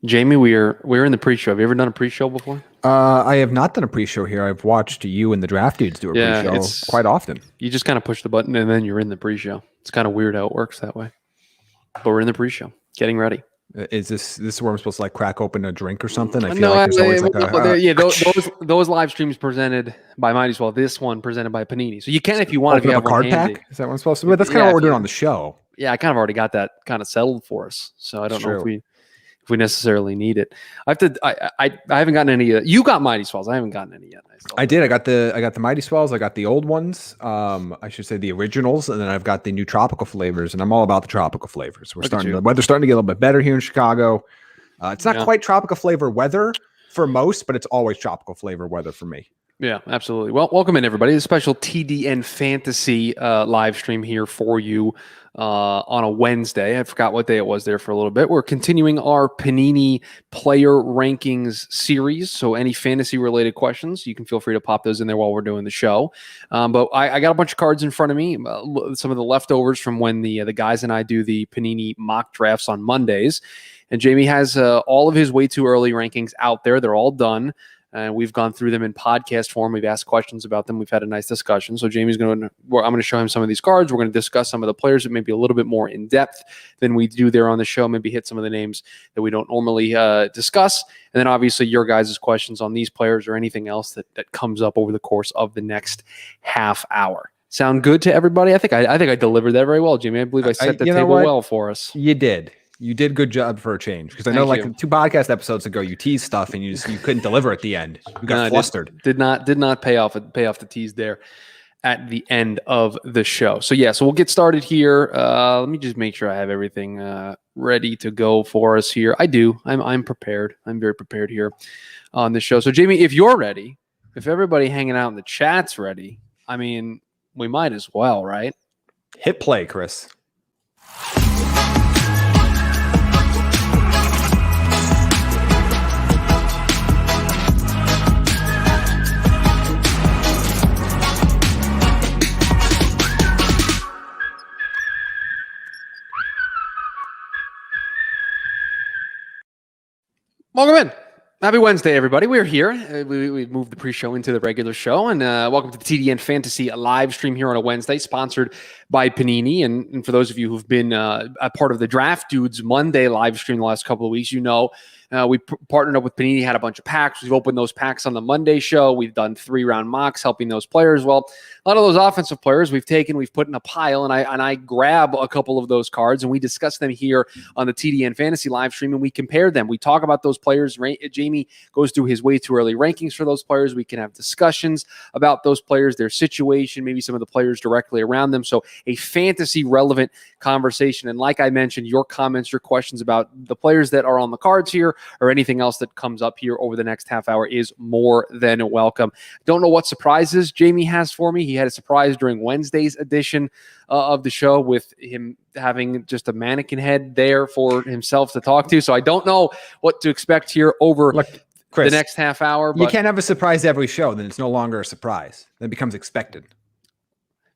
Jamie, we're in the pre-show. Have you ever done a pre-show before? I have not done a pre-show here. I've watched you and the draft dudes do a pre-show quite often. You just kind of push the button and then you're in the pre-show. It's kind of weird how it works that way. But we're in the pre-show, getting ready. Is this where I'm supposed to like crack open a drink or something? I feel like there's always those live streams presented by Mighty Swell. This one presented by Panini. So you can if you want. If you have a card pack, is that what I'm supposed to do? But that's kind of what we're doing on the show. Yeah, I kind of already got that kind of settled for us. So I don't know if we necessarily need it. I haven't gotten any. You got Mighty Swells. I haven't gotten any yet. I did. I got the Mighty Swells. I got the old ones. I should say the originals, and then I've got the new tropical flavors. And I'm all about the tropical flavors. The weather's starting to get a little bit better here in Chicago. It's not quite tropical flavor weather for most, but it's always tropical flavor weather for me. Yeah, absolutely. Well, welcome in everybody. A special TDN Fantasy live stream here for you on a Wednesday. I forgot what day it was there for a little bit. We're continuing our Panini player rankings series. So any fantasy related questions, you can feel free to pop those in there while we're doing the show. But I got a bunch of cards in front of me, some of the leftovers from when the guys and I do the Panini mock drafts on Mondays. And Jamie has all of his way too early rankings out there. They're all done. And we've gone through them in podcast form. We've asked questions about them. We've had a nice discussion. So I'm going to show him some of these cards. We're going to discuss some of the players that may be a little bit more in depth than we do there on the show. Maybe hit some of the names that we don't normally discuss. And then obviously your guys' questions on these players or anything else that comes up over the course of the next half hour. Sound good to everybody? I think I delivered that very well, Jimmy. I believe I set the table well for us. You did. You did good job for a change, because I know like 2 podcast episodes ago you teased stuff and you couldn't deliver at the end. You got flustered. Did not pay off the tease there at the end of the show. So we'll get started here. Let me just make sure I have everything ready to go for us here. I do. I'm prepared. I'm very prepared here on the show. So Jamie, if you're ready, if everybody hanging out in the chat's ready, I mean, we might as well, right? Hit play, Chris. Welcome in. Happy Wednesday, everybody. We're here. We've moved the pre-show into the regular show. And welcome to the TDN Fantasy live stream here on a Wednesday, sponsored by Panini. And for those of you who've been a part of the Draft Dudes Monday live stream the last couple of weeks, we partnered up with Panini, had a bunch of packs. We've opened those packs on the Monday show. We've done 3-round mocks helping those players. Well, a lot of those offensive players we've put in a pile, and I grab a couple of those cards, and we discuss them here on the TDN Fantasy live stream, and we compare them. We talk about those players. Jamie goes through his way too early rankings for those players. We can have discussions about those players, their situation, maybe some of the players directly around them. So a fantasy relevant conversation. And like I mentioned, your comments, your questions about the players that are on the cards here or anything else that comes up here over the next half hour is more than welcome. Don't know what surprises Jamie has for me. He had a surprise during Wednesday's edition of the show with him having just a mannequin head there for himself to talk to. So I don't know what to expect here over Chris, the next half hour. But you can't have a surprise every show. Then it's no longer a surprise. Then it becomes expected.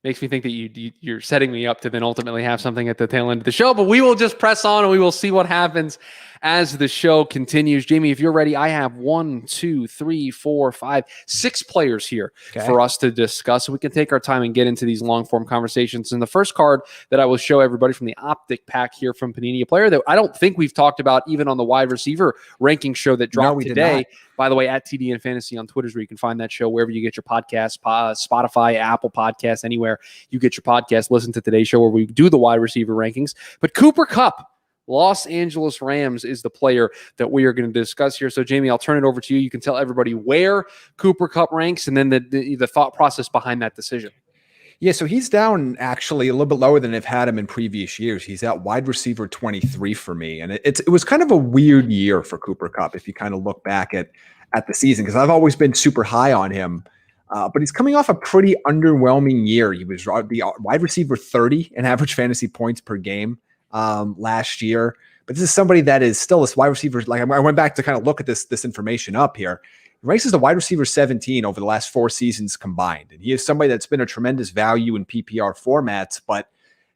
Makes me think that you're setting me up to then ultimately have something at the tail end of the show. But we will just press on and we will see what happens as the show continues. Jamie, if you're ready, I have 1, 2, 3, 4, 5, 6 players here for us to discuss. So we can take our time and get into these long-form conversations. And the first card that I will show everybody from the Optic pack here from Panini, a player that I don't think we've talked about even on the wide receiver ranking show that dropped today. By the way, at TDN Fantasy on Twitter is where you can find that show, wherever you get your podcasts, Spotify, Apple Podcasts, anywhere you get your podcast. Listen to today's show where we do the wide receiver rankings. But Cooper Kupp, Los Angeles Rams, is the player that we are going to discuss here. So, Jamie, I'll turn it over to you. You can tell everybody where Cooper Kupp ranks and then the thought process behind that decision. Yeah, so he's down actually a little bit lower than I've had him in previous years. He's at wide receiver 23 for me. And it was kind of a weird year for Cooper Kupp if you kind of look back at the season, because I've always been super high on him. But he's coming off a pretty underwhelming year. He was the wide receiver 30 in average fantasy points per game last year. But this is somebody that is still this wide receiver. Like I went back to kind of look at this information up here. He ranks as the wide receiver 17 over the last 4 seasons combined. And he is somebody that's been a tremendous value in PPR formats, but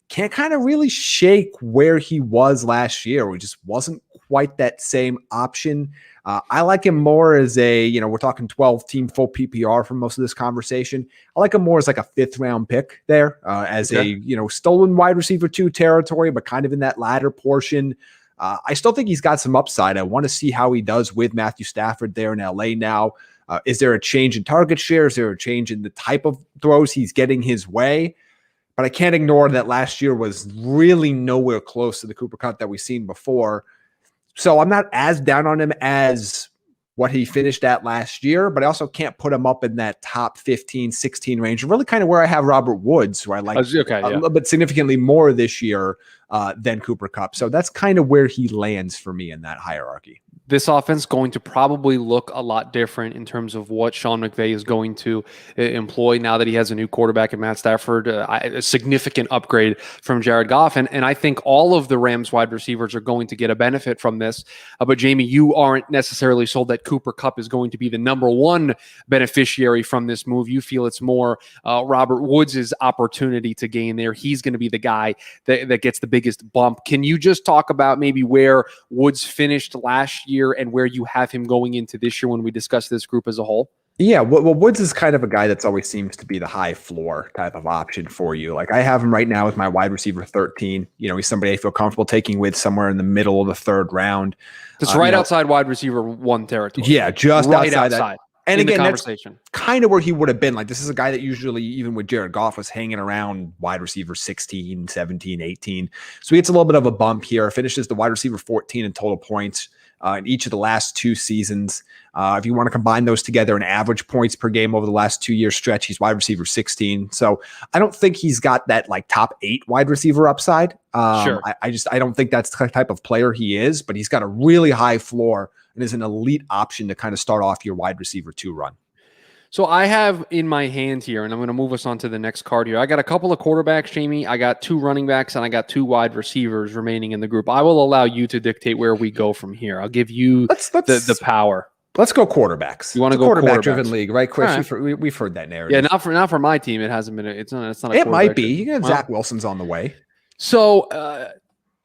can't kind of really shake where he was last year. He just wasn't quite that same option. I like him more as we're talking 12-team full PPR for most of this conversation. I like him more as like a 5th-round pick there, as a stolen wide receiver 2 territory, but kind of in that latter portion. I still think he's got some upside. I want to see how he does with Matthew Stafford there in LA now. Is there a change in target share? Is there a change in the type of throws he's getting his way? But I can't ignore that last year was really nowhere close to the Cooper Kupp that we've seen before. So I'm not as down on him as what he finished at last year, but I also can't put him up in that top 15, 16 range. Really kind of where I have Robert Woods, who I like a little bit significantly more this year than Cooper Kupp. So that's kind of where he lands for me in that hierarchy. This offense going to probably look a lot different in terms of what Sean McVay is going to employ now that he has a new quarterback in Matt Stafford, a significant upgrade from Jared Goff. And I think all of the Rams wide receivers are going to get a benefit from this. But Jamie, you aren't necessarily sold that Cooper Kupp is going to be the number one beneficiary from this move. You feel it's more Robert Woods' opportunity to gain there. He's going to be the guy that gets the biggest bump. Can you just talk about maybe where Woods finished last year and where you have him going into this year when we discuss this group as a whole? Yeah, well, Woods is kind of a guy that's always seems to be the high floor type of option for you. Like I have him right now as my wide receiver 13. He's somebody I feel comfortable taking with somewhere in the middle of the 3rd round. It's right outside wide receiver 1 territory. Yeah, just right outside that. And again, that's conversation. Kind of where he would have been. Like this is a guy that usually, even with Jared Goff, was hanging around wide receiver 16, 17, 18. So he gets a little bit of a bump here. Finishes the wide receiver 14 in total points in each of the last 2 seasons. If you want to combine those together, an average points per game over the last 2-year stretch, he's wide receiver 16. So I don't think he's got that like top 8 wide receiver upside. Sure. I don't think that's the type of player he is, but he's got a really high floor and is an elite option to kind of start off your wide receiver 2 run. So I have in my hand here, and I'm going to move us on to the next card here. I got a couple of quarterbacks, Jamie. I got 2 running backs, and I got 2 wide receivers remaining in the group. I will allow you to dictate where we go from here. I'll give you the power. Let's go quarterbacks. You want to go quarterback-driven league, right, Chris? Right. We've heard that narrative. Yeah, not for my team. It hasn't been. It's not. It might be. You got Zach Wilson's on the way. So,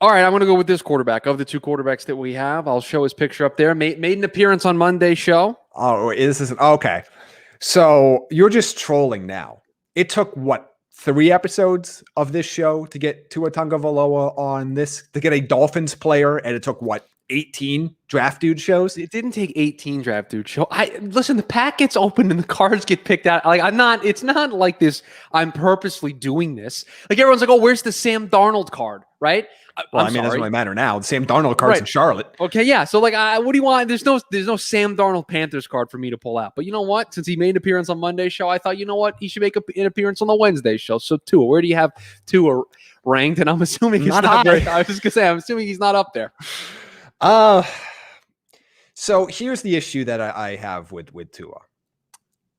all right, I'm going to go with this quarterback. Of the 2 quarterbacks that we have, I'll show his picture up there. Made an appearance on Monday's show. Oh, this is okay. So you're just trolling now. It took 3 episodes of this show to get Tua Tagovailoa on this, to get a Dolphins player, and it took 18 draft dude shows? It didn't take 18 draft dude show. Listen, the pack gets opened and the cards get picked out. Like it's not like this. I'm purposely doing this. Like everyone's like, oh, where's the Sam Darnold card? Right? Well, it doesn't really matter now. The Sam Darnold card's in Charlotte. Okay, yeah. So what do you want? There's no Sam Darnold Panthers card for me to pull out. But you know what? Since he made an appearance on Monday's show, I thought, you know what? He should make an appearance on the Wednesday show. So Tua, where do you have Tua ranked? And I'm assuming he's not high. I was just gonna say, I'm assuming he's not up there. So here's the issue that I have with Tua,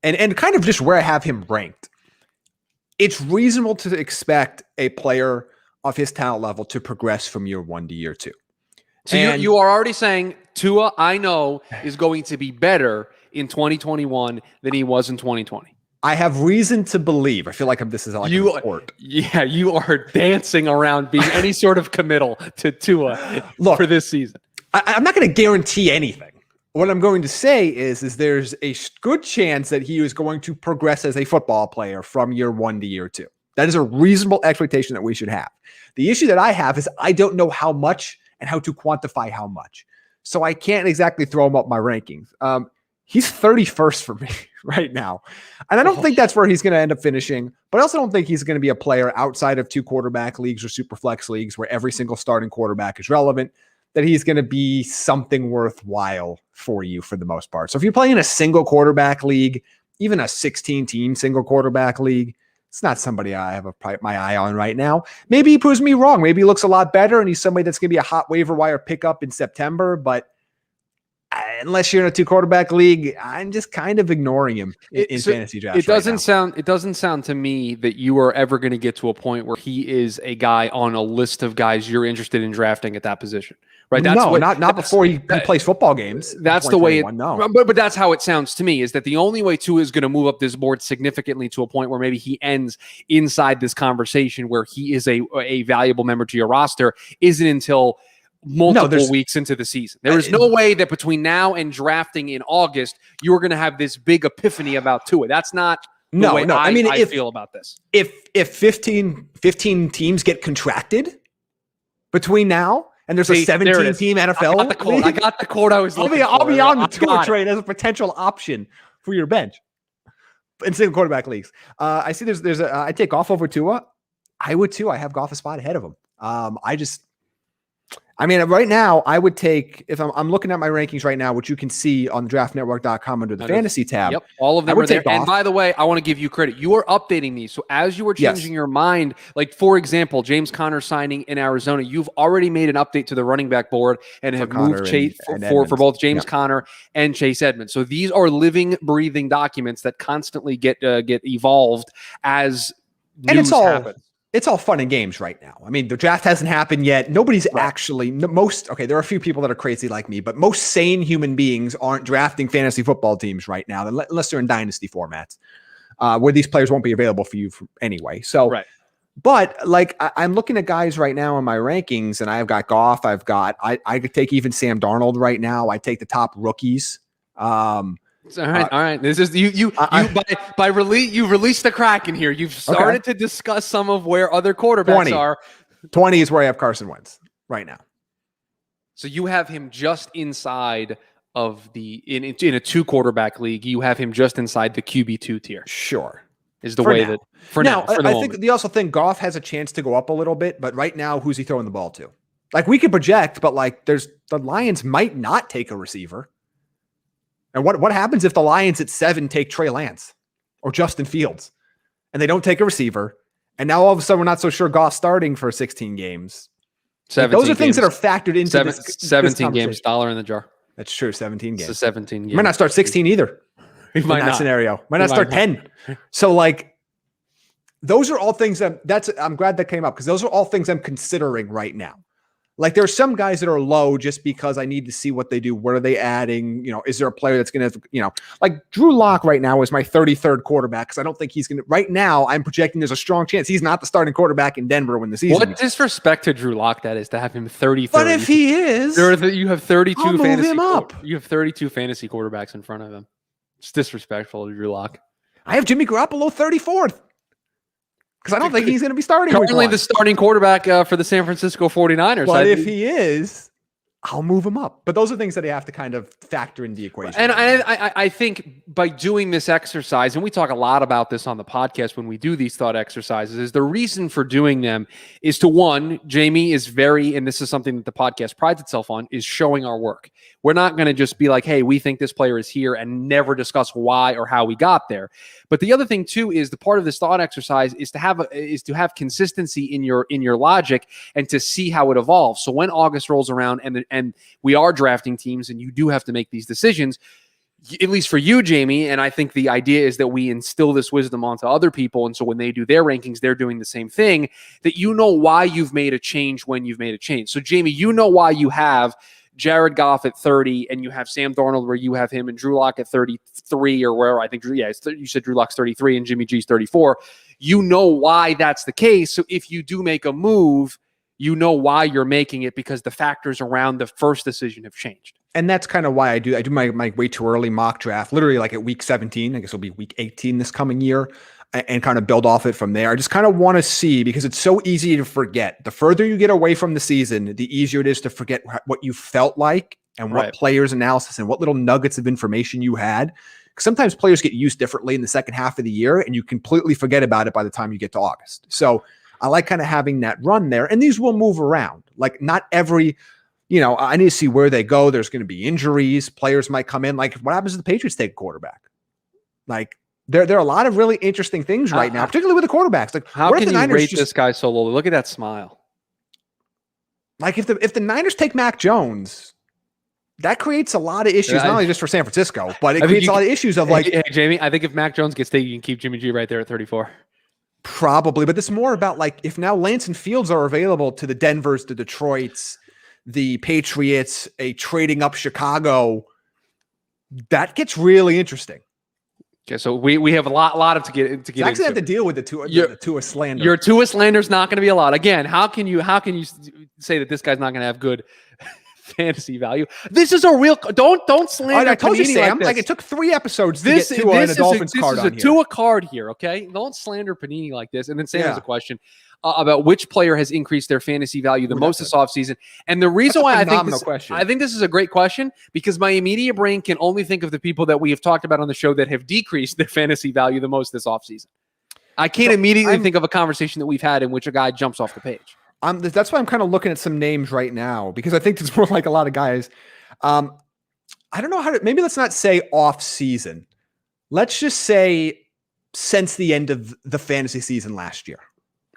and kind of just where I have him ranked. It's reasonable to expect a player of his talent level to progress from year 1 to year 2. So you are already saying Tua, I know, is going to be better in 2021 than he was in 2020. I have reason to believe. I feel like this is like a report. Yeah, you are dancing around being any sort of committal to Tua for this season. I'm not going to guarantee anything. What I'm going to say is there's a good chance that he is going to progress as a football player from year 1 to year 2. That is a reasonable expectation that we should have. The issue that I have is I don't know how much and how to quantify how much. So I can't exactly throw him up my rankings. He's 31st for me right now. And I don't think that's where he's going to end up finishing, but I also don't think he's going to be a player outside of 2 quarterback leagues or super flex leagues where every single starting quarterback is relevant, that he's going to be something worthwhile for you for the most part. So if you're playing in a single quarterback league, even a 16-team single quarterback league, it's not somebody I have my eye on right now. Maybe he proves me wrong. Maybe he looks a lot better and he's somebody that's going to be a hot waiver wire pickup in September, but unless you're in a 2-quarterback league, I'm just kind of ignoring him in fantasy drafts. It doesn't sound to me that you are ever going to get to a point where he is a guy on a list of guys you're interested in drafting at that position. Right? Not before he plays football games. That's the way but that's how it sounds to me, is that the only way Tua is going to move up this board significantly to a point where maybe he ends inside this conversation where he is a valuable member to your roster isn't until multiple weeks into the season. There is no way that between now and drafting in August, you're going to have this big epiphany about Tua. That's not the way I feel about this. If 15 teams get contracted between now, and there's a 17-team NFL. I got the quote I was looking for. I'll be on the Tua trade as a potential option for your bench in single quarterback leagues. I see there's I take Goff over Tua. I would too. I have Goff a spot ahead of him. Right now, I would take, if I'm looking at my rankings right now, which you can see on draftnetwork.com under the fantasy tab. Yep, all of them are there. And by the way, I want to give you credit. You are updating these. So as you were changing your mind, like for example, James Conner signing in Arizona, you've already made an update to the running back board and have moved Chase for both James Conner and Chase Edmonds. So these are living, breathing documents that constantly get evolved as news happens. It's all fun and games right now. I mean, the draft hasn't happened yet. Nobody's actually there are a few people that are crazy like me, but most sane human beings aren't drafting fantasy football teams right now, unless they're in dynasty formats, where these players won't be available for you anyway. So, but like I'm looking at guys right now in my rankings, and I've got Goff. I could take even Sam Darnold right now. I take the top rookies. All right. This is you released the Kraken here. You've started to discuss some of where other quarterbacks are. 20 is where I have Carson Wentz right now. So you have him just inside of in a 2-quarterback league. You have him just inside the QB2 tier. Sure, is the way that for now. I think the also think Goff has a chance to go up a little bit, but right now, who's he throwing the ball to? Like we could project, but like the Lions might not take a receiver. And what happens if the Lions at 7 take Trey Lance or Justin Fields and they don't take a receiver? And now all of a sudden we're not so sure Goff's starting for 16 games. Those are things that are factored into 17 games, dollar in the jar. That's true. 17 games. It's a 17 games. Might not start 16 either. In that scenario. Might not start 10. So like those are all things I'm glad that came up because those are all things I'm considering right now. Like there are some guys that are low just because I need to see what they do. What are they adding? Is there a player that's going to, like Drew Lock right now is my 33rd quarterback because I don't think he's going to. Right now, I'm projecting there's a strong chance he's not the starting quarterback in Denver when the season. What disrespect to Drew Lock that is to have him 33rd. But if he is, you have 32 I'll fantasy. Move him up. You have 32 fantasy quarterbacks in front of him. It's disrespectful to Drew Lock. I have Jimmy Garoppolo 34th. Because I don't think he's going to be starting. Currently the starting quarterback for the San Francisco 49ers. But if he is, I'll move him up. But those are things that I have to kind of factor in the equation. And I think by doing this exercise, and we talk a lot about this on the podcast when we do these thought exercises, is the reason for doing them is to, one, Jaime is and this is something that the podcast prides itself on, is showing our work. We're not going to just be like, hey, we think this player is here and never discuss why or how we got there. But the other thing too is the part of this thought exercise is to have consistency in your logic and to see how it evolves. So when August rolls around and we are drafting teams and you do have to make these decisions, at least for you, Jaime, and I think the idea is that we instill this wisdom onto other people. And so when they do their rankings, they're doing the same thing, that you know why you've made a change when you've made a change. So Jaime, you know why you have Jared Goff at 30 and you have Sam Darnold where you have him and Drew Lock at 33 or where I think, you said Drew Lock's 33 and Jimmy G's 34. You know why that's the case. So if you do make a move, you know why you're making it because the factors around the first decision have changed. And that's kind of why I do my way too early mock draft, literally like at week 17. I guess it'll be week 18 this coming year, and kind of build off it from there. I just kind of want to see, because it's so easy to forget. The further you get away from the season, the easier it is to forget what you felt like and what players' analysis and what little nuggets of information you had. Sometimes players get used differently in the second half of the year, and you completely forget about it by the time you get to August. So I like kind of having that run there, and these will move around. Like not every, I need to see where they go. There's going to be injuries. Players might come in. Like what happens if the Patriots take a quarterback? Like there are a lot of really interesting things right now, particularly with the quarterbacks. Like how can you rate this guy so lowly? Look at that smile. Like if the Niners take Mac Jones, that creates a lot of issues, not only just for San Francisco, but it creates a lot of issues of like, hey, Jamie, I think if Mac Jones gets taken, you can keep Jimmy G right there at 34. Probably, but this is more about like if now Lance and Fields are available to the Denvers, the Detroits, the Patriots, a trading up Chicago, that gets really interesting. Okay, so we have a lot of to get into. Actually, have to deal with the Tua slander. Your Tua slander is not going to be a lot. Again, how can you say that this guy's not going to have good fantasy value? This is a real don't slander. I told you, Sam. Like it took 3 episodes to get Tua and a Dolphins card on here. This is a Tua card here. Okay, don't slander Panini like this. And then Sam has a question about which player has increased their fantasy value the most this offseason. And the reason why I think this is a great question, because my immediate brain can only think of the people that we have talked about on the show that have decreased their fantasy value the most this offseason. I can't immediately think of a conversation that we've had in which a guy jumps off the page. That's why I'm kind of looking at some names right now, because I think it's more like a lot of guys. I don't know how to, maybe let's not say off season. Let's just say since the end of the fantasy season last year.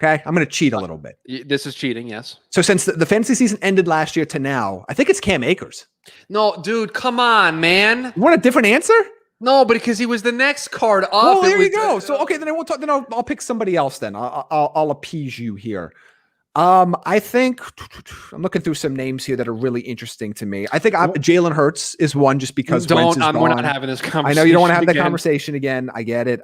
Okay. I'm going to cheat a little bit. This is cheating. Yes. So since the fantasy season ended last year to now, I think it's Cam Akers. No, dude, come on, man. You want a different answer? No, but because he was the next card up. Oh, there you go. So, okay, then I won't talk. Then I'll pick somebody else. Then I'll appease you here. I think I'm looking through some names here that are really interesting to me. I think Jalen Hurts is one, just because Wentz is gone. We're not having this conversation. I know you don't want to have that conversation again. I get it.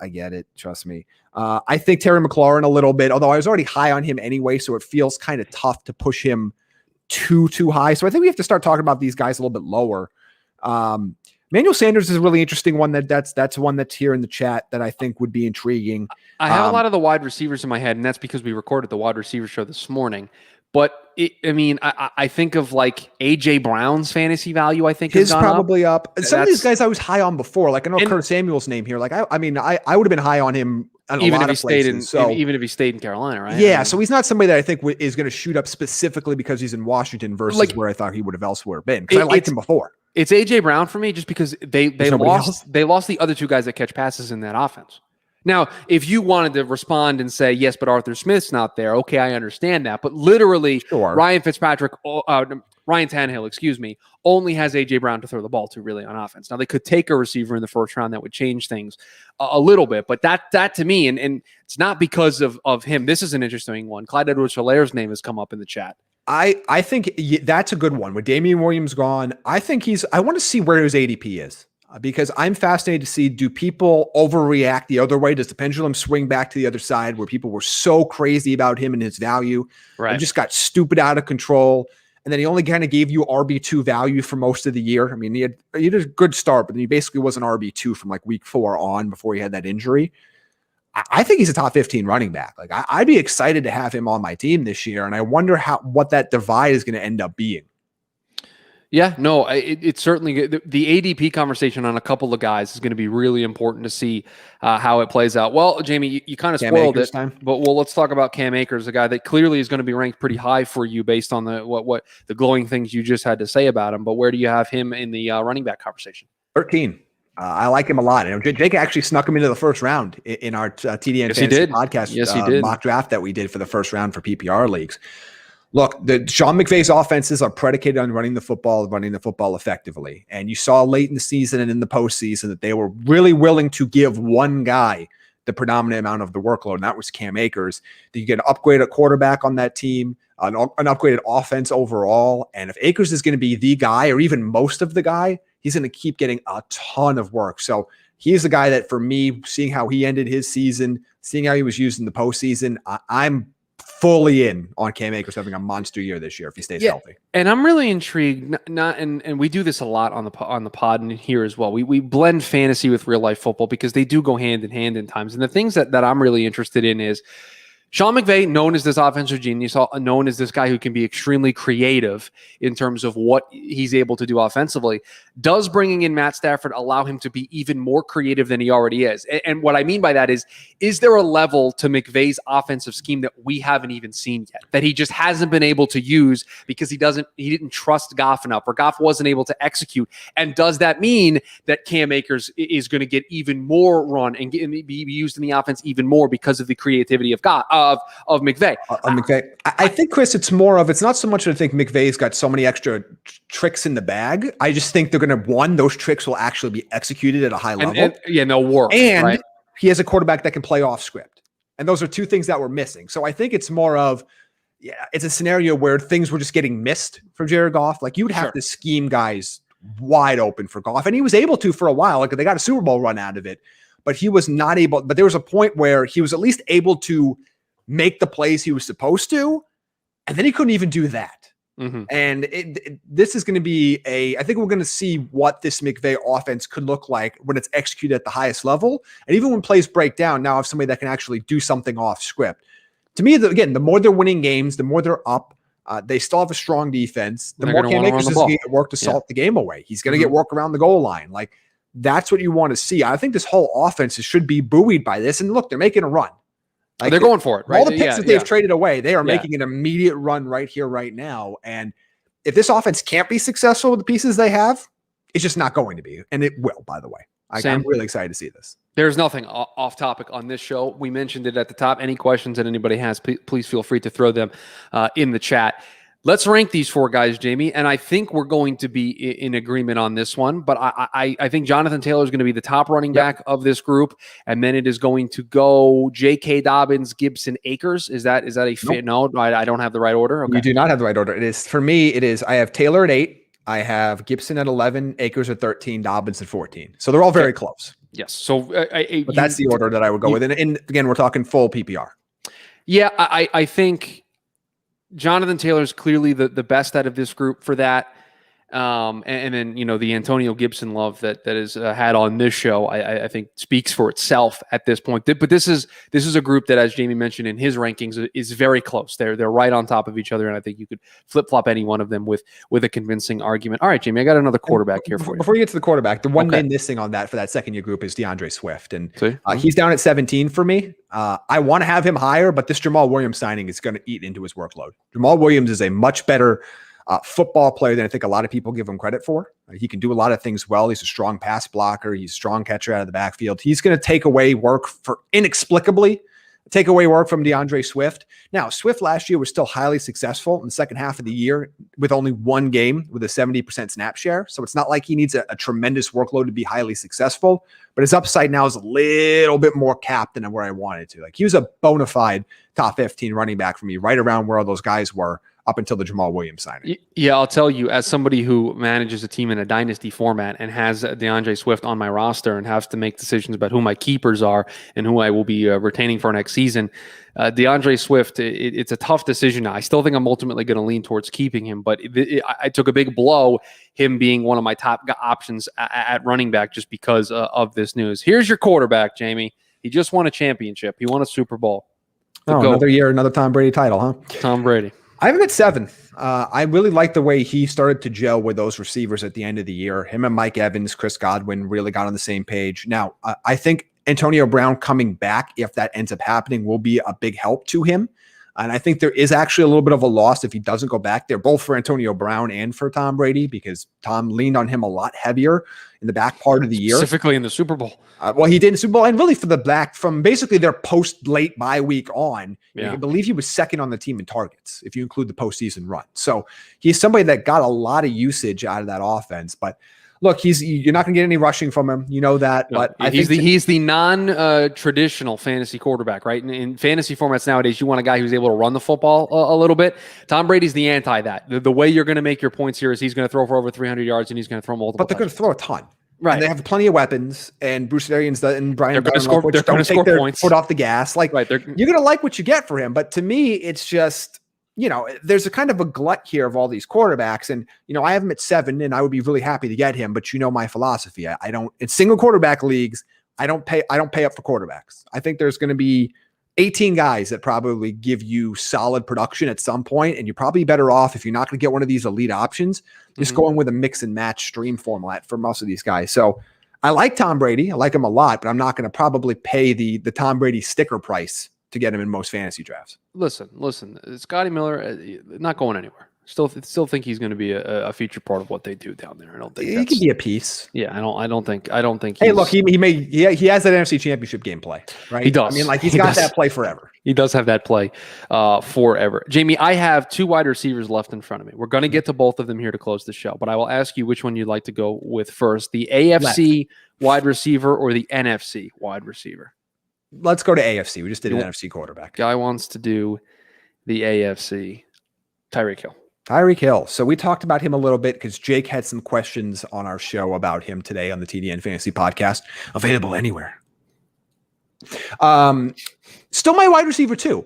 Trust me. I think Terry McLaurin a little bit, although I was already high on him anyway, so it feels kind of tough to push him too high. So I think we have to start talking about these guys a little bit lower. Emmanuel Sanders is a really interesting one. That's one that's here in the chat that I think would be intriguing. I have a lot of the wide receivers in my head, and that's because we recorded the wide receiver show this morning. But I think of like AJ Brown's fantasy value. I think his probably up. Some of these guys I was high on before. Like I know Curtis Samuel's name here. Like I would have been high on him. Even if he stayed in Carolina, right? Yeah, so he's not somebody that I think is going to shoot up specifically because he's in Washington versus where I thought he would have elsewhere been. Because I liked him before. It's AJ Brown for me, just because they lost the other 2 guys that catch passes in that offense. Now, if you wanted to respond and say, yes, but Arthur Smith's not there, okay, I understand that. But literally, Ryan Tannehill, only has A.J. Brown to throw the ball to really on offense. Now, they could take a receiver in the first round that would change things a little bit. But that to me, and it's not because of him. This is an interesting one. Clyde Edwards-Solaire's name has come up in the chat. I think that's a good one. With Damian Williams gone, I want to see where his ADP is. Because I'm fascinated to see, do people overreact the other way? Does the pendulum swing back to the other side where people were so crazy about him and his value and just got stupid out of control? And then he only kind of gave you RB2 value for most of the year. I mean, he did a good start, but then he basically was an RB2 from like week 4 on before he had that injury. I think he's a top 15 running back. Like I'd be excited to have him on my team this year. And I wonder what that divide is going to end up being. Yeah, no, it's certainly the ADP conversation on a couple of guys is going to be really important to see how it plays out. Well, Jamie, you kind of spoiled it, but let's talk about Cam Akers, a guy that clearly is going to be ranked pretty high for you based on what the glowing things you just had to say about him. But where do you have him in the running back conversation? 13. I like him a lot. And Jake actually snuck him into the first round in our TDN Fantasy podcast mock draft that we did for the first round for PPR leagues. Look, Sean McVay's offenses are predicated on running the football effectively. And you saw late in the season and in the postseason that they were really willing to give one guy the predominant amount of the workload, and that was Cam Akers. That you get an upgraded quarterback on that team, an upgraded offense overall. And if Akers is going to be the guy or even most of the guy, he's going to keep getting a ton of work. So he's the guy that, for me, seeing how he ended his season, seeing how he was used in the postseason, I'm fully in on Cam Akers having a monster year this year if he stays healthy. And I'm really intrigued. And we do this a lot on the pod and here as well. We blend fantasy with real life football because they do go hand in hand in times. And the things that I'm really interested in is Sean McVay, known as this offensive genius, known as this guy who can be extremely creative in terms of what he's able to do offensively, does bringing in Matt Stafford allow him to be even more creative than he already is? And what I mean by that is there a level to McVay's offensive scheme that we haven't even seen yet, that he just hasn't been able to use because he didn't trust Goff enough, or Goff wasn't able to execute? And does that mean that Cam Akers is going to get even more run and be used in the offense even more because of the creativity of of McVay. McVay. I think, Chris, it's not so much that I think McVay's got so many extra tricks in the bag. I just think they're going to, those tricks will actually be executed at a high level. And they'll work. And right? he has a quarterback that can play off script. And those are two things that were missing. So I think it's more of, it's a scenario where things were just getting missed for Jared Goff. Like, you'd have to scheme guys wide open for Goff. And he was able to for a while. Like, they got a Super Bowl run out of it. But he was not able. But there was a point where he was at least able to make the plays he was supposed to. And then he couldn't even do that. Mm-hmm. And this is going to be I think we're going to see what this McVay offense could look like when it's executed at the highest level. And even when plays break down, now I have somebody that can actually do something off script. To me, again, the more they're winning games, the more they're up. They still have a strong defense. The more Cam Akers is going to get work to salt the game away. He's going to get work around the goal line. Like, that's what you want to see. I think this whole offense should be buoyed by this. And look, they're making a run. Like, they're going for it, right? All the picks that they've traded away, they are making an immediate run right here, right now. And if this offense can't be successful with the pieces they have, it's just not going to be. And it will, by the way. I'm really excited to see this. There's nothing off topic on this show. We mentioned it at the top. Any questions that anybody has, please feel free to throw them in the chat. Let's rank these four guys, Jamie, and I think we're going to be in agreement on this one. But I think Jonathan Taylor is going to be the top running back of this group, and then it is going to go J.K. Dobbins, Gibson, Akers. Is that a fit? Nope. No, I don't have the right order. Okay. You do not have the right order. It is, for me, it is. I have Taylor at 8. I have Gibson at 11, Akers at 13, Dobbins at 14. So they're all very close. Yes. So, but that's the order that I would go with. And again, we're talking full PPR. Yeah, I think Jonathan Taylor is clearly the best out of this group for that. And then, the Antonio Gibson love that is had on this show, I think speaks for itself at this point. But this is a group that, as Jamie mentioned in his rankings, is very close. They're right on top of each other, and I think you could flip flop any one of them with a convincing argument. All right, Jamie, I got another quarterback here for you. Before you get to the quarterback, the one name missing on that for that second year group is Deandre Swift, and he's down at 17 for me. I want to have him higher, but this Jamal Williams signing is going to eat into his workload. Jamal Williams is a much better football player than I think a lot of people give him credit for. He can do a lot of things well. He's a strong pass blocker. He's a strong catcher out of the backfield. He's going to take away work from Deandre Swift. Now, Swift last year was still highly successful in the second half of the year with only one game with a 70% snap share. So it's not like he needs a tremendous workload to be highly successful, but his upside now is a little bit more capped than where I wanted to. Like, he was a bona fide top 15 running back for me, right around where all those guys were up until the Jamal Williams signing. Yeah, I'll tell you, as somebody who manages a team in a dynasty format and has DeAndre Swift on my roster and has to make decisions about who my keepers are and who I will be retaining for next season, DeAndre Swift, it's a tough decision now. I still think I'm ultimately going to lean towards keeping him, but I took a big blow, him being one of my top options at running back just because of this news. Here's your quarterback, Jamie. He just won a championship. He won a Super Bowl. Another year, another Tom Brady title, huh? Tom Brady. I have him at 7. I really like the way he started to gel with those receivers at the end of the year. Him and Mike Evans, Chris Godwin really got on the same page. Now, I think Antonio Brown coming back, if that ends up happening, will be a big help to him. And I think there is actually a little bit of a loss if he doesn't go back there, both for Antonio Brown and for Tom Brady, because Tom leaned on him a lot heavier in the back part of the year. Specifically in the Super Bowl. Well, he did in the Super Bowl, and really from basically their post-late bye week on. Yeah. I believe he was second on the team in targets, if you include the postseason run. So he's somebody that got a lot of usage out of that offense. But look, you're not going to get any rushing from him. You know that. No, but he's the non-traditional fantasy quarterback, right? In fantasy formats nowadays, you want a guy who's able to run the football a little bit. Tom Brady's the anti that. The way you're going to make your points here is he's going to throw for over 300 yards and he's going to throw multiple. But they're going to throw a ton. Right. And they have plenty of weapons, and Bruce Arians and Brian don't take their foot off the gas. Like, you're going to like what you get for him. But to me, it's just, there's a kind of a glut here of all these quarterbacks. And, I have him at 7, and I would be really happy to get him. But my philosophy. I don't, in single quarterback leagues, I don't pay up for quarterbacks. I think there's going to be 18 guys that probably give you solid production at some point, and you're probably better off, if you're not going to get one of these elite options, just going with a mix and match stream format for most of these guys. So I like Tom Brady. I like him a lot, but I'm not going to probably pay the Tom Brady sticker price to get him in most fantasy drafts. Listen, Scotty Miller, not going anywhere. Still think he's going to be a feature part of what they do down there. I don't think he can be a piece. Yeah, I don't think. Hey, look, he has that NFC Championship game play, right? He does. I mean, like he's got that play forever. He does have that play forever. Jamie, I have 2 wide receivers left in front of me. We're going to get to both of them here to close the show, but I will ask you which one you'd like to go with first: the AFC wide receiver or the NFC wide receiver? Let's go to AFC. We just did an NFC quarterback. Guy wants to do the AFC. Tyreek Hill. Tyreek Hill. So we talked about him a little bit because Jake had some questions on our show about him today on the TDN Fantasy podcast. Available anywhere. Still my wide receiver too.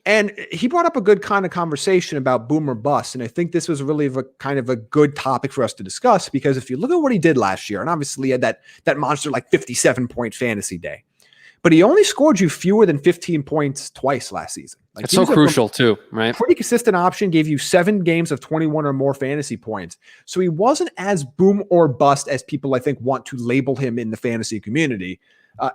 And he brought up a good kind of conversation about boom or bust. And I think this was really kind of a good topic for us to discuss, because if you look at what he did last year, and obviously he had that monster like 57-point fantasy day, but he only scored you fewer than 15 points twice last season. Like, it's so crucial too, right? Pretty consistent option, gave you 7 games of 21 or more fantasy points. So he wasn't as boom or bust as people, I think, want to label him in the fantasy community.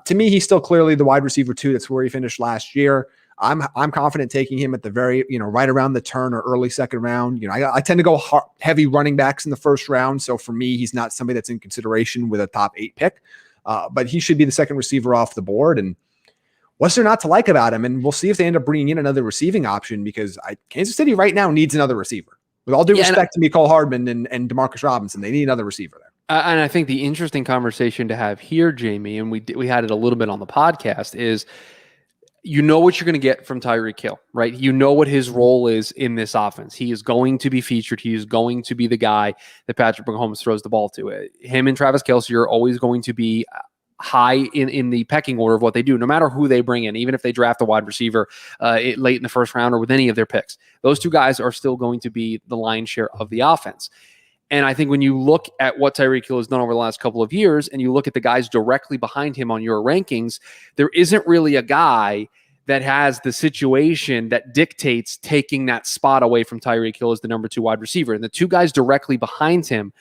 To me, he's still clearly the wide receiver 2. That's where he finished last year. I'm confident taking him at the very, right around the turn or early second round. I tend to go heavy running backs in the first round. So for me, he's not somebody that's in consideration with a top 8 pick. But he should be the second receiver off the board. And what's there not to like about him? And we'll see if they end up bringing in another receiving option, because Kansas City right now needs another receiver. With all due respect to Mecole Hardman and Demarcus Robinson, they need another receiver there. And I think the interesting conversation to have here, Jamie, and we had it a little bit on the podcast, is what you're going to get from Tyreek Hill, right? You know what his role is in this offense. He is going to be featured. He is going to be the guy that Patrick Mahomes throws the ball to. Him and Travis Kelce are always going to be high in the pecking order of what they do, no matter who they bring in, even if they draft a wide receiver late in the first round or with any of their picks. Those 2 guys are still going to be the lion's share of the offense. And I think when you look at what Tyreek Hill has done over the last couple of years, and you look at the guys directly behind him on your rankings, there isn't really a guy that has the situation that dictates taking that spot away from Tyreek Hill as the number 2 wide receiver. And the 2 guys directly behind him,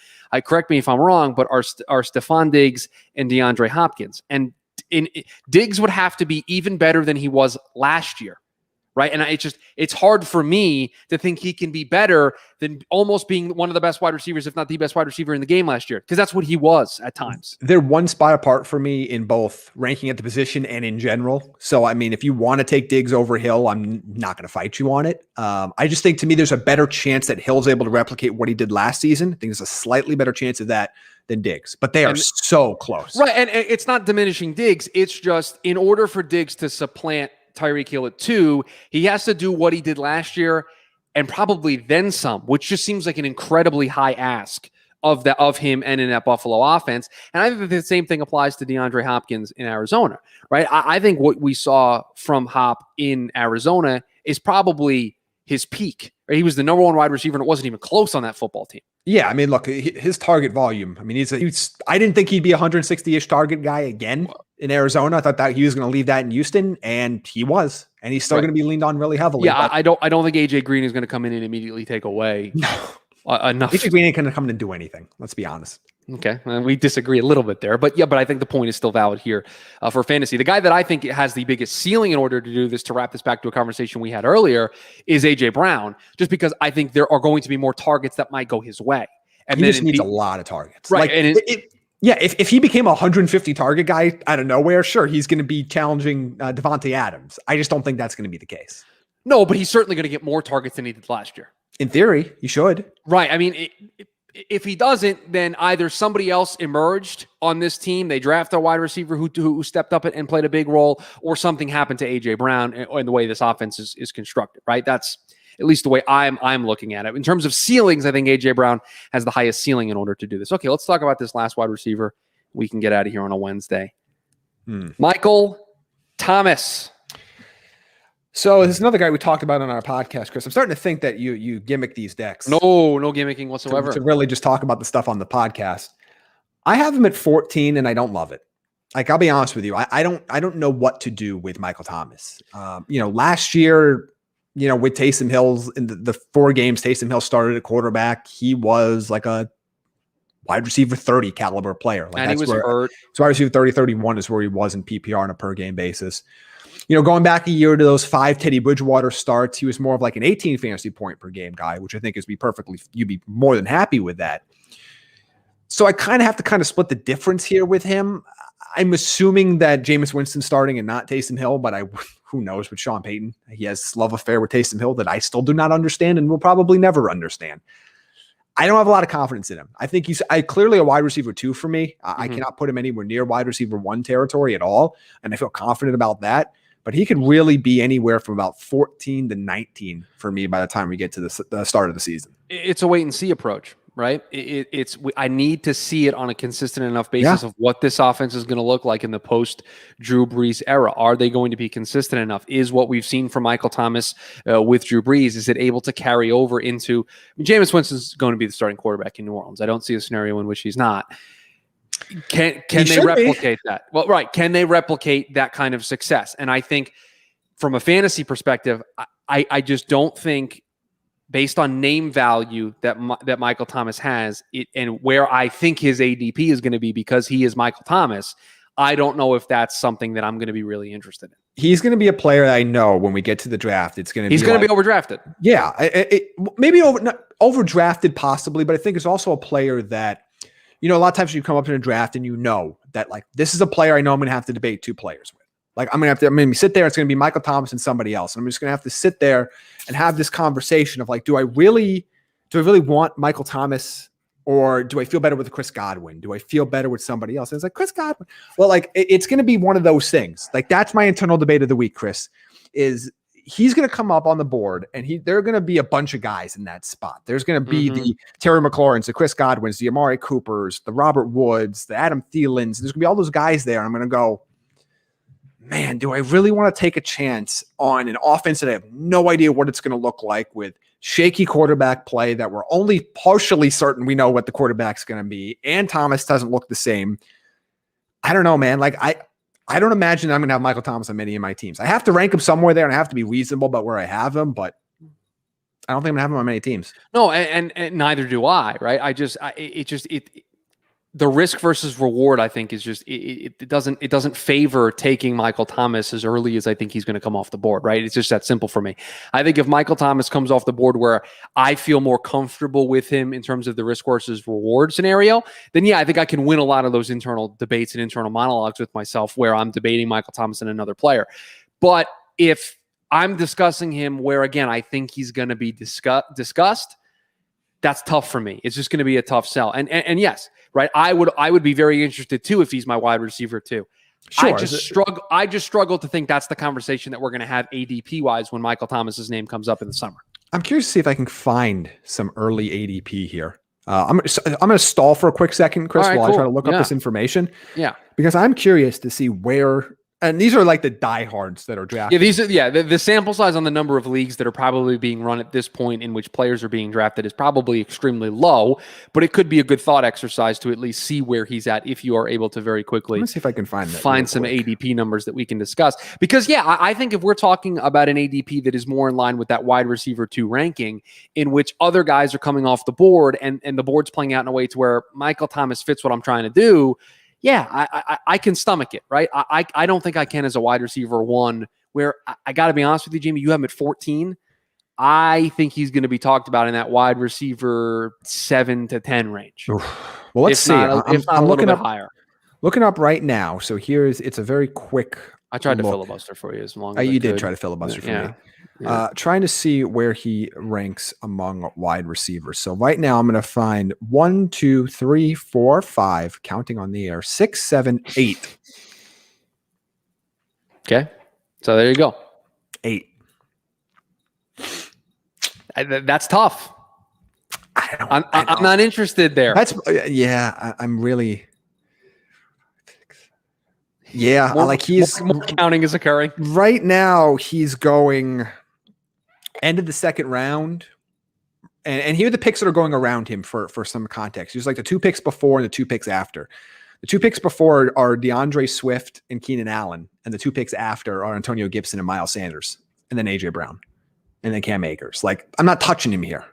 correct me if I'm wrong, but are Stephon Diggs and DeAndre Hopkins. And Diggs would have to be even better than he was last year, right? And it's hard for me to think he can be better than almost being one of the best wide receivers, if not the best wide receiver in the game last year, because that's what he was at times. They're one spot apart for me in both ranking at the position and in general. So, I mean, if you want to take Diggs over Hill, I'm not going to fight you on it. I just think, to me, there's a better chance that Hill's able to replicate what he did last season. I think there's a slightly better chance of that than Diggs, but they are so close. Right, and it's not diminishing Diggs. It's just, in order for Diggs to supplant Tyreek Hill at 2, he has to do what he did last year and probably then some, which just seems like an incredibly high ask of him and in that Buffalo offense. And I think the same thing applies to DeAndre Hopkins in Arizona, right? I think what we saw from Hop in Arizona is probably his peak. Right? He was the number 1 wide receiver, and it wasn't even close on that football team. Yeah, I mean, look, his target volume. I mean, I didn't think he'd be a 160-ish target guy again in Arizona. I thought that he was going to leave that in Houston, and he was, and he's still going to be leaned on really heavily. Yeah, I don't think AJ Green is going to come in and immediately take away enough. AJ Green ain't going to come in and do anything. Let's be honest. Okay, we disagree a little bit there, but I think the point is still valid here for fantasy. The guy that I think has the biggest ceiling in order to do this, to wrap this back to a conversation we had earlier, is AJ Brown, just because I think there are going to be more targets that might go his way. And he just needs a lot of targets. Right. Like, if he became a 150 target guy out of nowhere, sure, he's going to be challenging Devante Adams. I just don't think that's going to be the case. No, but he's certainly going to get more targets than he did last year. In theory, he should. Right. I mean, if he doesn't, then either somebody else emerged on this team, they draft a wide receiver who stepped up and played a big role, or something happened to AJ Brown and the way this offense is constructed, right? That's at least the way I'm looking at it. In terms of ceilings, I think AJ Brown has the highest ceiling in order to do this. Okay, let's talk about this last wide receiver. We can get out of here on a Wednesday. Michael Thomas. So this is another guy we talked about on our podcast, Chris. I'm starting to think that you gimmick these decks. No gimmicking whatsoever. To really just talk about the stuff on the podcast. I have him at 14, and I don't love it. Like, I'll be honest with you. I don't know what to do with Michael Thomas. Last year, with Taysom Hill in the 4 games Taysom Hill started at quarterback, he was like a wide receiver 30 caliber player. Like, and that's he was where, hurt. so wide receiver 30, 31 is where he was in PPR on a per game basis. Going back a year to those 5 Teddy Bridgewater starts, he was more of like an 18 fantasy point per game guy, which I think you'd be more than happy with that. So I kind of have to split the difference here with him. I'm assuming that Jameis Winston's starting and not Taysom Hill, but who knows with Sean Payton. He has this love affair with Taysom Hill that I still do not understand and will probably never understand. I don't have a lot of confidence in him. I think he's clearly a wide receiver 2 for me. I cannot put him anywhere near wide receiver 1 territory at all, and I feel confident about that. But he could really be anywhere from about 14 to 19 for me by the time we get to the start of the season. It's a wait and see approach, right? I need to see it on a consistent enough basis of what this offense is going to look like in the post Drew Brees era. Are they going to be consistent enough? Is what we've seen from Michael Thomas with Drew Brees, is it able to carry over into Jameis Winston's going to be the starting quarterback in New Orleans. I don't see a scenario in which he's not. Can they replicate that? Well, right. Can they replicate that kind of success? And I think from a fantasy perspective, I just don't think, based on name value that Michael Thomas has, and where I think his ADP is going to be because he is Michael Thomas, I don't know if that's something that I'm going to be really interested in. He's going to be a player that I know when we get to the draft, he's going to be overdrafted. Yeah, maybe overdrafted possibly, but I think it's also a player that, a lot of times you come up in a draft and that, like, this is a player I know I'm going to have to debate 2 players with. Like, I'm going to sit there. It's going to be Michael Thomas and somebody else. And I'm just going to have to sit there and have this conversation of, like, do I really want Michael Thomas, or do I feel better with Chris Godwin? Do I feel better with somebody else? And it's like, Chris Godwin. Well, like, it's going to be one of those things. Like, that's my internal debate of the week, Chris, is he's going to come up on the board, and there are going to be a bunch of guys in that spot. There's going to be the Terry McLaurins, the Chris Godwins, the Amari Coopers, the Robert Woods, the Adam Thielens. There's going to be all those guys there. And I'm going to go, man, do I really want to take a chance on an offense that I have no idea what it's going to look like, with shaky quarterback play that we're only partially certain we know what the quarterback's going to be, and Thomas doesn't look the same? I don't know, man. Like, I don't imagine I'm going to have Michael Thomas on many of my teams. I have to rank him somewhere there, and I have to be reasonable about where I have him, but I don't think I'm going to have him on many teams. No, and neither do I, right? The risk versus reward, I think, is just it doesn't favor taking Michael Thomas as early as I think he's going to come off the board, right? It's just that simple for me. I think if Michael Thomas comes off the board where I feel more comfortable with him in terms of the risk versus reward scenario, then I think I can win a lot of those internal debates and internal monologues with myself where I'm debating Michael Thomas and another player. But if I'm discussing him where, again, I think he's going to be discussed, that's tough for me. It's just going to be a tough sell. And yes, right, I would be very interested too if he's my wide receiver too. Sure. I just struggle to think that's the conversation that we're going to have ADP wise when Michael Thomas's name comes up in the summer. I'm curious to see if I can find some early ADP here. I'm going to stall for a quick second, Chris, while I try to look up this information. Yeah, because I'm curious to see where. And these are like the diehards that are drafted. The sample size on the number of leagues that are probably being run at this point in which players are being drafted is probably extremely low, but it could be a good thought exercise to at least see where he's at if you are able to very quickly. Let me see if I can find some ADP numbers that we can discuss. Because I think if we're talking about an ADP that is more in line with that wide receiver 2 ranking, in which other guys are coming off the board and the board's playing out in a way to where Michael Thomas fits what I'm trying to do, I can stomach it, right? I don't think I can as a wide receiver 1, where I got to be honest with you, Jamie, you have him at 14. I think he's going to be talked about in that wide receiver 7 to 10 range. Oof. Well, let's see. I'm looking up higher. Looking up right now. So it's a very quick. I tried to filibuster for you as long as you did try to filibuster for me. Yeah. Trying to see where he ranks among wide receivers. So right now I'm going to find 1, 2, 3, 4, 5, counting on the air, 6, 7, 8. Okay. So there you go. 8. That's tough. I'm not interested there. I'm really. Yeah, more counting is occurring right now. He's going end of the second round, and here are the picks that are going around him for some context. There's like the 2 picks before and the 2 picks after. The 2 picks before are Deandre Swift and Keenan Allen, and the 2 picks after are Antonio Gibson and Miles Sanders, and then AJ Brown, and then Cam Akers. Like, I'm not touching him here.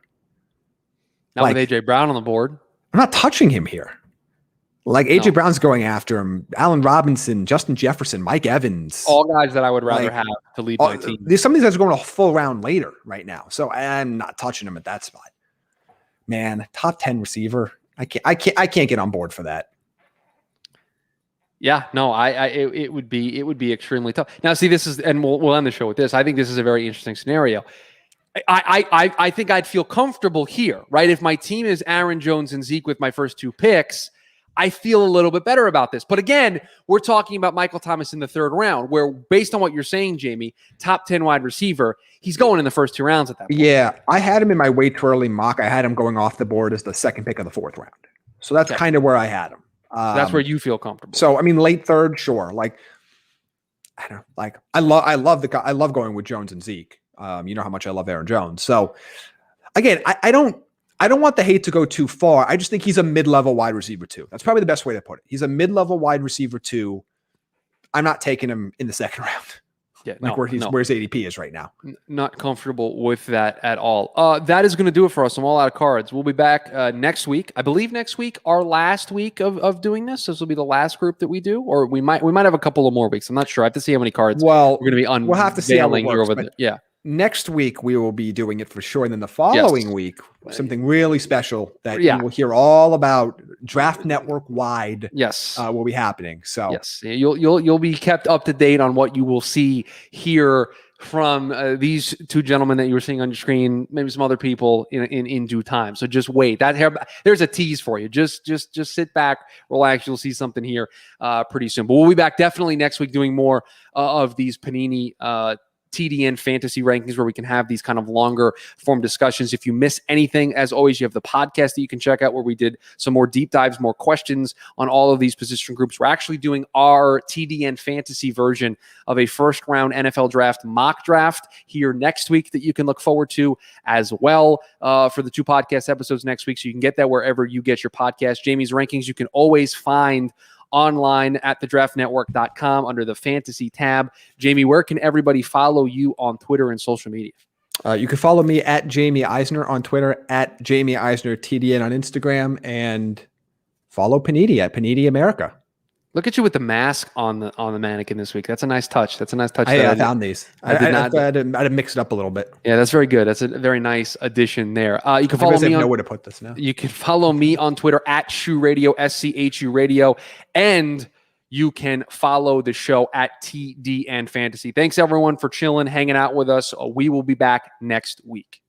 Not with AJ Brown on the board. I'm not touching him here. Like AJ Brown's going after him, Allen Robinson, Justin Jefferson, Mike Evans. All guys that I would rather have to lead my team. Some of these guys are going a full round later right now. So I'm not touching them at that spot. Man, top 10 receiver. I can't get on board for that. Yeah, no, it would be extremely tough. Now, see, this is, and we'll end the show with this. I think this is a very interesting scenario. I think I'd feel comfortable here, right? If my team is Aaron Jones and Zeke with my first 2 picks, I feel a little bit better about this. But again, we're talking about Michael Thomas in the 3rd round, where based on what you're saying, Jamie, top 10 wide receiver, he's going in the first 2 rounds at that point. Yeah, I had him in my way too early mock. I had him going off the board as the 2nd pick of the 4th round. So that's kind of where I had him. That's where you feel comfortable. So, I mean, late 3rd, sure. Like, I don't know. Like, I love going with Jones and Zeke. You know how much I love Aaron Jones. So, again, I don't want the hate to go too far. I just think he's a mid-level wide receiver 2. That's probably the best way to put it. He's a mid-level wide receiver 2. I'm not taking him in the 2nd round. Yeah, where his ADP is right now. Not comfortable with that at all. That is going to do it for us. I'm all out of cards. We'll be back next week. I believe next week, our last week of doing this. This will be the last group that we do, or we might have a couple of more weeks. I'm not sure. I have to see how many cards we're going to be unveiling. We'll have to see how it works, yeah. Next week, we will be doing it for sure. And then the following week, something really special that you will hear all about Draft Network wide. Yes. Will be happening. So yes, you'll be kept up to date on what you will see here from these 2 gentlemen that you were seeing on your screen, maybe some other people in due time. So just wait. There's a tease for you. Just sit back, relax. You'll see something here pretty soon. But we'll be back definitely next week doing more of these Panini TDN fantasy rankings, where we can have these kind of longer form discussions. If you miss anything, as always, you have the podcast that you can check out, where we did some more deep dives, more questions on all of these position groups. We're actually doing our TDN fantasy version of a 1st round NFL draft mock draft here next week that you can look forward to as well for the 2 podcast episodes next week. So you can get that wherever you get your podcast. Jamie's rankings, you can always find online at thedraftnetwork.com under the fantasy tab. Jamie, where can everybody follow you on Twitter and social media? You can follow me at Jamie Eisner on Twitter, at Jamie Eisner TDN on Instagram, and follow Panini at Panini America. Look at you with the mask on the mannequin this week. That's a nice touch. I found these. I had to mix it up a little bit. Yeah, that's very good. That's a very nice addition there. You can follow me. I know where to put this now. You can follow me on Twitter at Shoe Radio, SCHU Radio, and you can follow the show at TDN Fantasy. Thanks everyone for chilling, hanging out with us. We will be back next week.